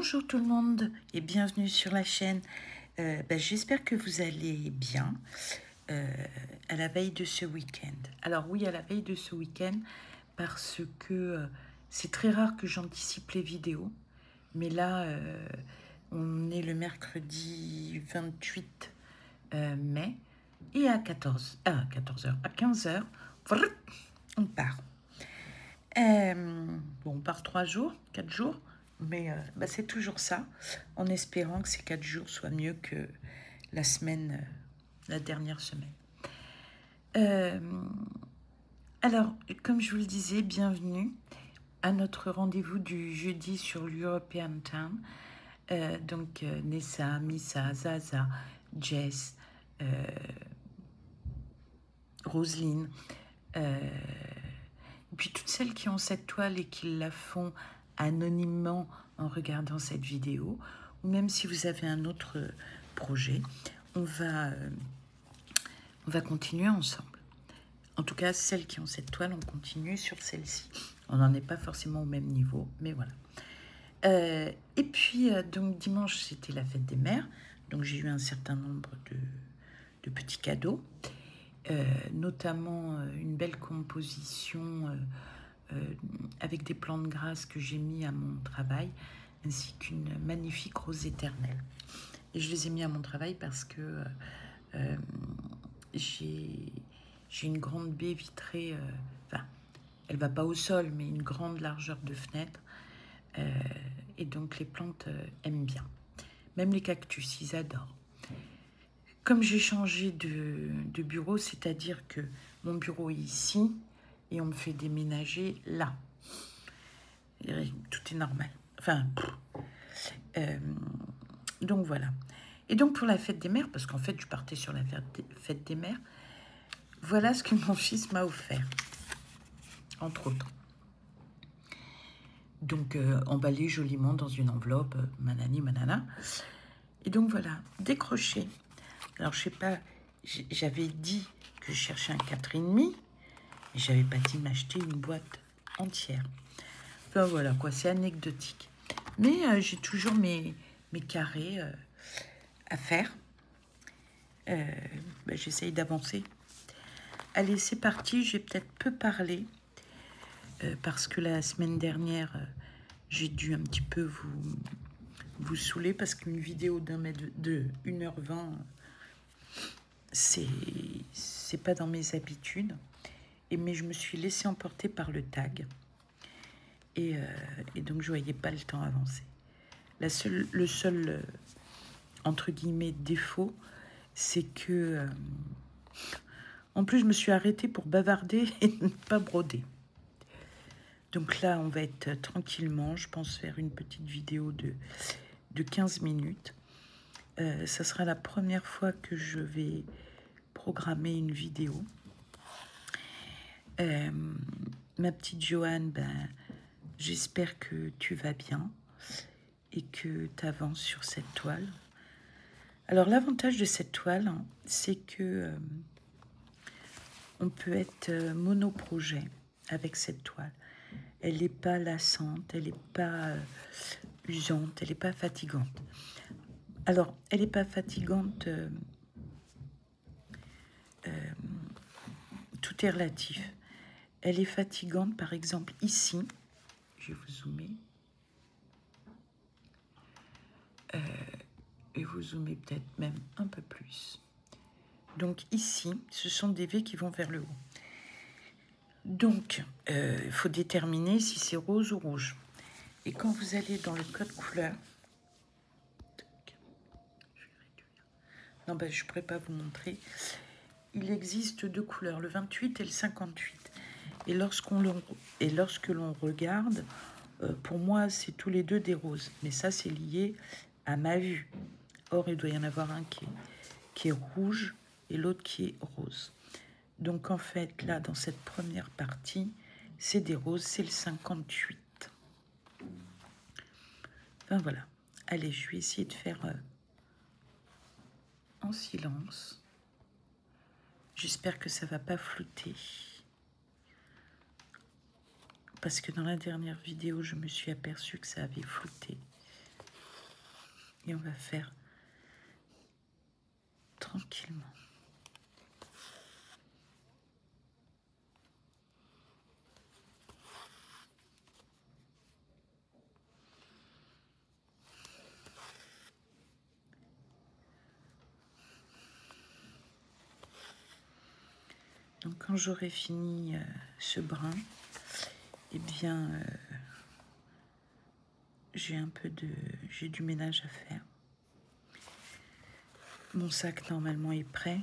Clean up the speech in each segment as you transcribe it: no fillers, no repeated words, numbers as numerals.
Bonjour tout le monde et bienvenue sur la chaîne. J'espère que vous allez bien à la veille de ce week-end. Alors oui, à la veille de ce week-end parce que c'est très rare que j'anticipe les vidéos. Mais là, on est le mercredi 28 mai et à 14h, à 15h, on part. On part 3 jours, 4 jours. Mais c'est toujours ça, en espérant que ces 4 jours soient mieux que la semaine, la dernière semaine. Alors, comme je vous le disais, bienvenue à notre rendez-vous du jeudi sur l'European Town. Nessa, Missa, Zaza, Jess, Roselyne, et puis toutes celles qui ont cette toile et qui la font anonymement en regardant cette vidéo, ou même si vous avez un autre projet, on va continuer ensemble. En tout cas, celles qui ont cette toile, on continue sur celle-ci. On n'en est pas forcément au même niveau, mais voilà. Et puis, donc dimanche, c'était la fête des mères. Donc j'ai eu un certain nombre de petits cadeaux, notamment une belle composition avec des plantes grasses que j'ai mis à mon travail, ainsi qu'une magnifique rose éternelle. Et je les ai mis à mon travail parce que j'ai une grande baie vitrée, elle va pas au sol, mais une grande largeur de fenêtre, et donc les plantes aiment bien. Même les cactus, ils adorent. Comme j'ai changé de bureau, c'est-à-dire que mon bureau est ici, et on me fait déménager là. Tout est normal. Donc voilà. Et donc pour la fête des mères, parce qu'en fait je partais sur la fête des mères, voilà ce que mon fils m'a offert, entre autres. Donc emballé joliment dans une enveloppe, manani manana. Et donc voilà, décroché. Alors je sais pas, j'avais dit que je cherchais un 4,5, et j'avais pas dit m'acheter une boîte entière. Enfin voilà quoi, c'est anecdotique. Mais j'ai toujours mes carrés à faire. J'essaye d'avancer. Allez, c'est parti. J'ai peut-être peu parlé parce que la semaine dernière, j'ai dû un petit peu vous saouler parce qu'une vidéo de 1h20, c'est pas dans mes habitudes. Mais je me suis laissée emporter par le tag. Et donc, je voyais pas le temps avancer. Le seul entre guillemets, défaut, c'est que... en plus, je me suis arrêtée pour bavarder et ne pas broder. Donc là, on va être tranquillement. Je pense faire une petite vidéo de 15 minutes. Ça sera la première fois que je vais programmer une vidéo. Ma petite Joanne, j'espère que tu vas bien et que tu avances sur cette toile. Alors, l'avantage de cette toile, c'est que on peut être monoprojet avec cette toile. Elle n'est pas lassante, elle n'est pas usante, elle n'est pas fatigante. Alors, elle n'est pas fatigante, tout est relatif. Elle est fatigante, par exemple, ici. Je vais vous zoomer. Et vous zoomer peut-être même un peu plus. Donc ici, ce sont des V qui vont vers le haut. Donc, il faut déterminer si c'est rose ou rouge. Et quand vous allez dans le code couleur, je ne pourrais pas vous montrer. Il existe 2 couleurs, le 28 et le 58. Et lorsque l'on regarde, pour moi, c'est tous les deux des roses. Mais ça, c'est lié à ma vue. Or, il doit y en avoir un qui est rouge et l'autre qui est rose. Donc, en fait, là, dans cette première partie, c'est des roses, c'est le 58. Enfin, voilà. Allez, je vais essayer de faire en silence. J'espère que ça ne va pas flouter. Parce que dans la dernière vidéo, je me suis aperçue que ça avait flouté. Et on va faire tranquillement. Donc quand j'aurai fini ce brin, eh bien, j'ai du ménage à faire. Mon sac normalement est prêt,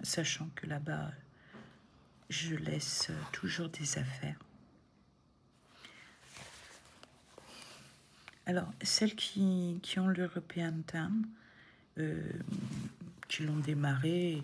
sachant que là-bas, je laisse toujours des affaires. Alors, celles qui ont l'European Town, qui l'ont démarré,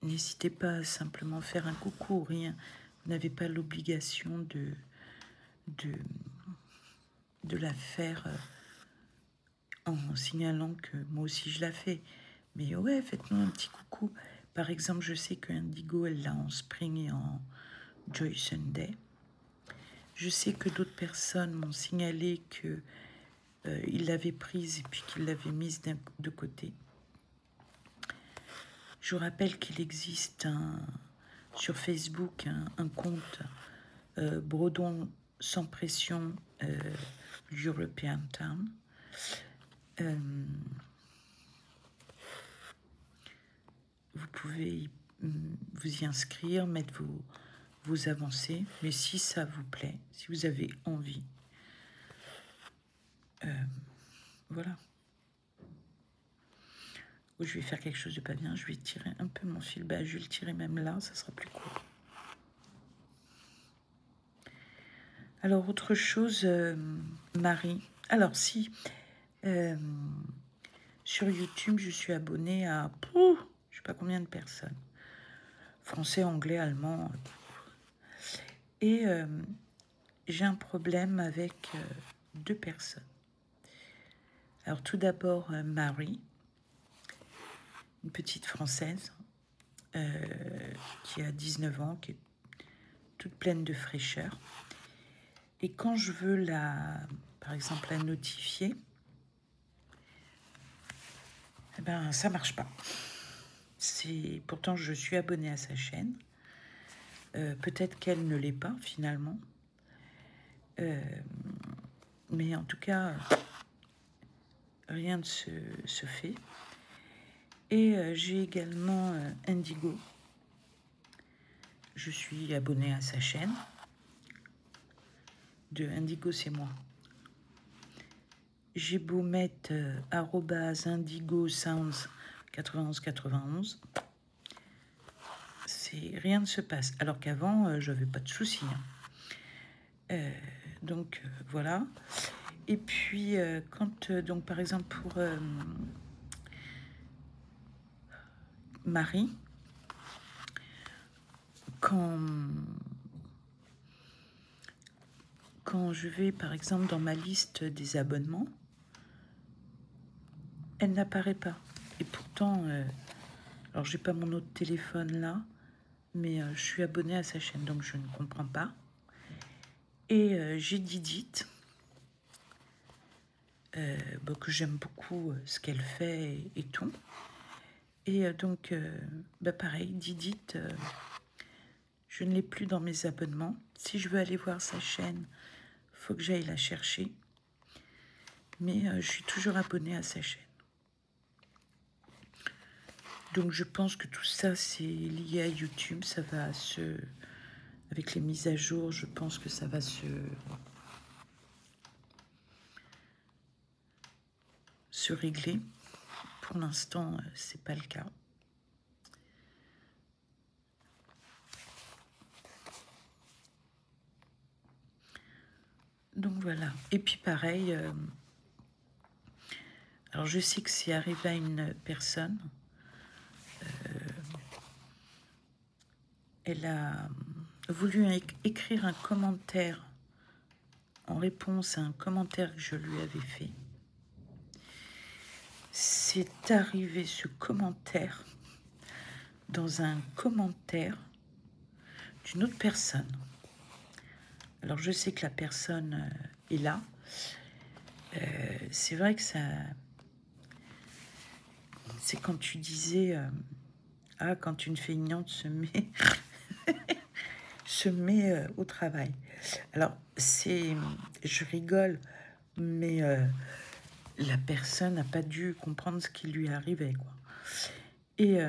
n'hésitez pas à simplement faire un coucou, rien. Vous n'avez pas l'obligation de la faire en signalant que moi aussi je la fais. Mais ouais, faites-nous un petit coucou. Par exemple, je sais que Indigo, elle l'a en Spring et en Joy Sunday. Je sais que d'autres personnes m'ont signalé que ils l'avaient prise et puis qu'ils l'avaient mise de côté. Je vous rappelle qu'il existe sur Facebook un compte Brodon sans pression European Town. Vous pouvez vous y inscrire, mettre vos avancées, mais si ça vous plaît, si vous avez envie, voilà. Ou je vais faire quelque chose de pas bien, je vais tirer un peu mon fil, bah, je vais le tirer même là, ça sera plus court. Alors, autre chose, Marie. Alors, si, sur YouTube, je suis abonnée à, je sais pas combien de personnes. Français, anglais, allemand. Et j'ai un problème avec 2 personnes. Alors, tout d'abord, Marie, une petite Française qui a 19 ans, qui est toute pleine de fraîcheur. Et quand je veux par exemple, la notifier, eh ben, ça marche pas. Pourtant, je suis abonnée à sa chaîne. Peut-être qu'elle ne l'est pas, finalement. Mais en tout cas, rien ne se fait. Et j'ai également Indigo. Je suis abonnée à sa chaîne. De Indigo, c'est moi. J'ai beau mettre @indigo sounds 9191, rien ne se passe. Alors qu'avant, je n'avais pas de soucis. Donc voilà. Et puis quand donc par exemple pour Marie, quand je vais par exemple dans ma liste des abonnements, elle n'apparaît pas. Et pourtant, alors j'ai pas mon autre téléphone là, mais je suis abonnée à sa chaîne, donc je ne comprends pas. Et j'ai Didit, que j'aime beaucoup ce qu'elle fait et tout. Et donc, pareil, Didit, je ne l'ai plus dans mes abonnements. Si je veux aller voir sa chaîne, il faut que j'aille la chercher. Mais je suis toujours abonnée à sa chaîne. Donc, je pense que tout ça, c'est lié à YouTube. Ça va avec les mises à jour, je pense que ça va se régler. Pour l'instant, c'est pas le cas. Donc voilà. Et puis pareil, alors je sais que c'est arrivé à une personne. Elle a voulu écrire un commentaire en réponse à un commentaire que je lui avais fait. C'est arrivé ce commentaire dans un commentaire d'une autre personne. Alors je sais que la personne est là, C'est vrai que ça... C'est quand tu disais... ah, quand une feignante se met, au travail. Alors, je rigole, mais la personne n'a pas dû comprendre ce qui lui arrivait, quoi. Et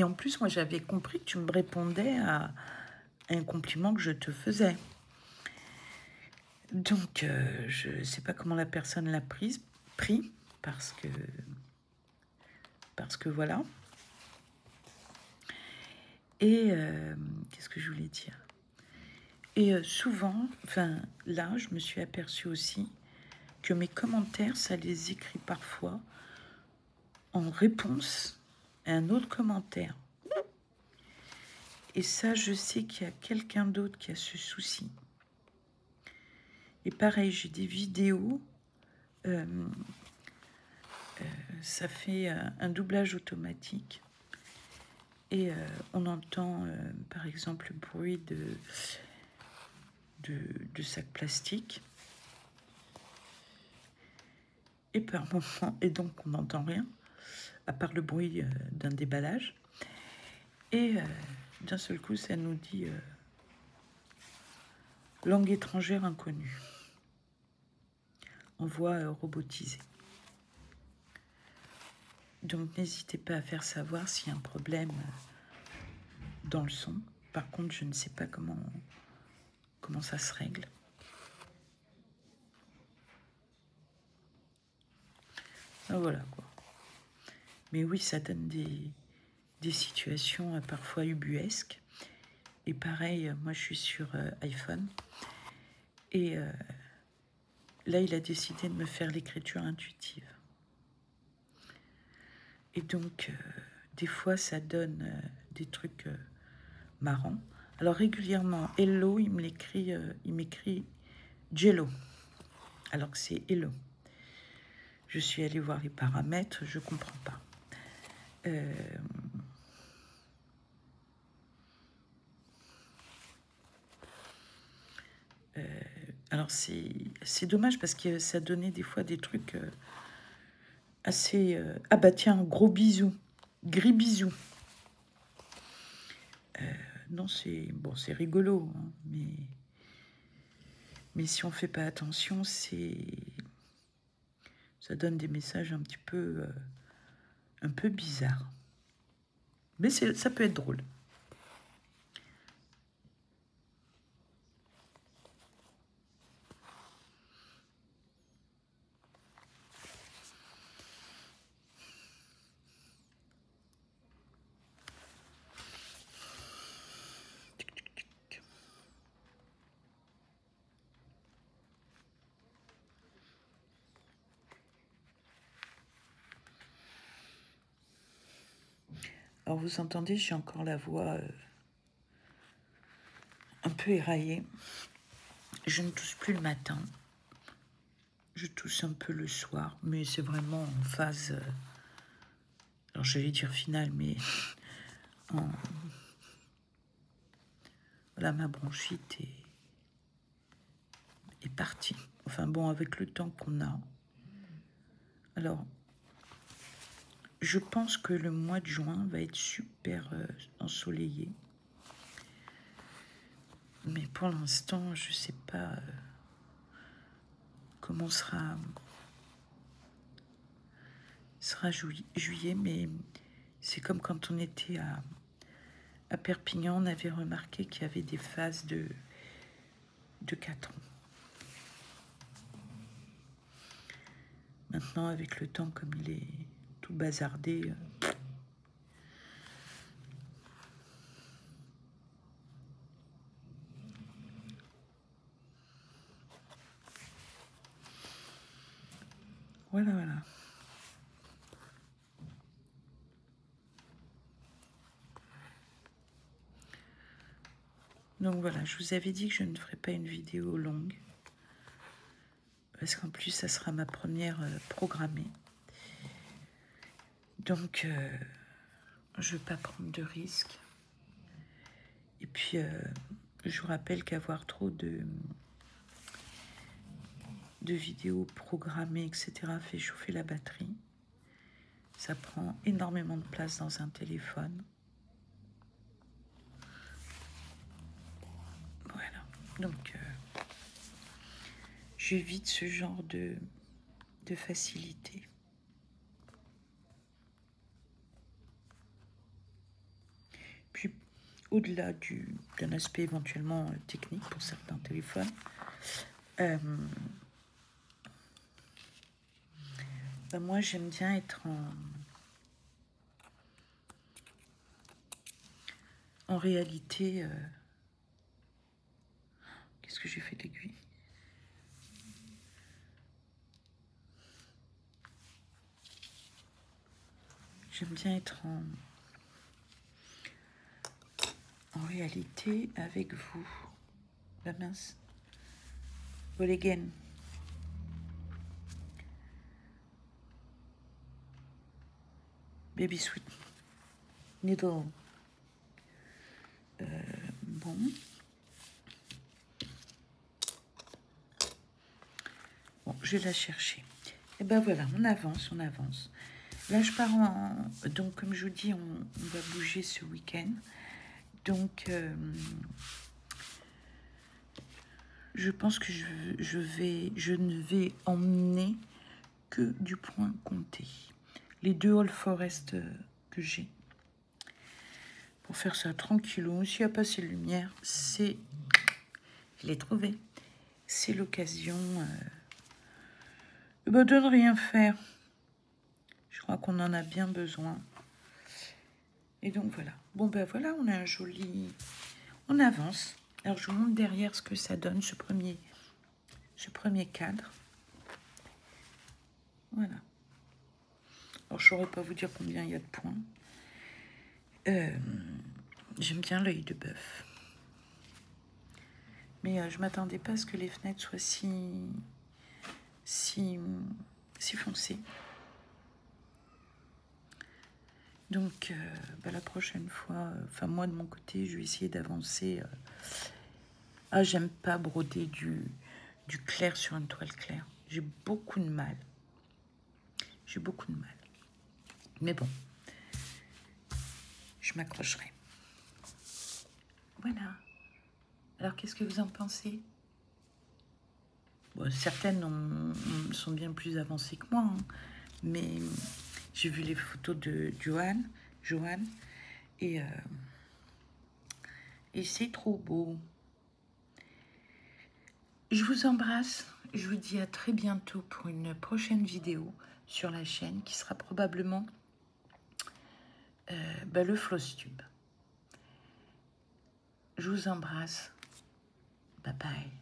en plus, moi, j'avais compris que tu me répondais à un compliment que je te faisais. Donc, je ne sais pas comment la personne l'a pris, parce que voilà. Et qu'est-ce que je voulais dire? Et souvent, enfin, là, je me suis aperçue aussi que mes commentaires, ça les écrit parfois en réponse à un autre commentaire. Et ça, je sais qu'il y a quelqu'un d'autre qui a ce souci. Et pareil, j'ai des vidéos, ça fait un doublage automatique. Et on entend, par exemple, le bruit de sacs plastiques. Et par moment, et donc on n'entend rien, à part le bruit d'un déballage. Et d'un seul coup, ça nous dit langue étrangère inconnue, en voix robotisée. Donc n'hésitez pas à faire savoir s'il y a un problème dans le son. Par contre, je ne sais pas comment ça se règle. Ah, voilà quoi. Mais oui, ça donne des situations parfois ubuesques. Et pareil, moi je suis sur iPhone. Et là, il a décidé de me faire l'écriture intuitive. Et donc, des fois, ça donne des trucs marrants. Alors, régulièrement, Hello, il m'écrit Jello, alors que c'est Hello. Je suis allée voir les paramètres, je comprends pas. Alors, c'est dommage parce que ça donnait des fois des trucs assez... ah bah tiens, gros bisous, gris bisous. Non, c'est rigolo, hein, mais si on fait pas attention, ça donne des messages un peu bizarres. Mais ça peut être drôle. Alors vous entendez, j'ai encore la voix un peu éraillée. Je ne tousse plus le matin. Je tousse un peu le soir, mais c'est vraiment en phase... alors j'allais dire finale, mais... Voilà, ma bronchite est partie. Enfin bon, avec le temps qu'on a. Alors, je pense que le mois de juin va être super ensoleillé. Mais pour l'instant, je ne sais pas comment sera juillet, mais c'est comme quand on était à Perpignan, on avait remarqué qu'il y avait des phases de 4 ans. Maintenant, avec le temps, comme il est tout bazardé, voilà. Donc voilà, je vous avais dit que je ne ferai pas une vidéo longue. Parce qu'en plus, ça sera ma première programmée. Donc, je ne veux pas prendre de risques. Et puis, je vous rappelle qu'avoir trop de de vidéos programmées, etc. fait chauffer la batterie. Ça prend énormément de place dans un téléphone. Voilà. Donc, j'évite ce genre de facilité. Puis, au-delà d'un aspect éventuellement technique pour certains téléphones, moi, j'aime bien être en réalité... Qu'est-ce que j'ai fait de l'aiguille? J'aime bien être en réalité avec vous. La mince. All again. Baby sweet. Needle. Bon. Bon, je vais la chercher. Et ben voilà, on avance, on avance. Là, je pars donc, comme je vous dis, on va bouger ce week-end. Donc, je pense que je ne vais emmener que du point compté. Les 2 All Forest que j'ai. Pour faire ça tranquillou. S'il n'y a pas assez de lumière, c'est... Je l'ai trouvé. C'est l'occasion de ne rien faire. Je crois qu'on en a bien besoin. Et donc voilà. Bon ben voilà, on a un joli... On avance. Alors je vous montre derrière ce que ça donne, ce premier cadre. Voilà. Alors je ne saurais pas vous dire combien il y a de points. J'aime bien l'œil de bœuf. Mais je ne m'attendais pas à ce que les fenêtres soient si foncées. Donc, la prochaine fois, enfin moi de mon côté, je vais essayer d'avancer. Ah, j'aime pas broder du clair sur une toile claire. J'ai beaucoup de mal. J'ai beaucoup de mal. Mais bon, je m'accrocherai. Voilà. Alors, qu'est-ce que vous en pensez? Bon, certaines sont bien plus avancées que moi, hein, mais j'ai vu les photos de Johan, et c'est trop beau. Je vous embrasse, je vous dis à très bientôt pour une prochaine vidéo sur la chaîne qui sera probablement le Flosstube. Je vous embrasse, bye bye.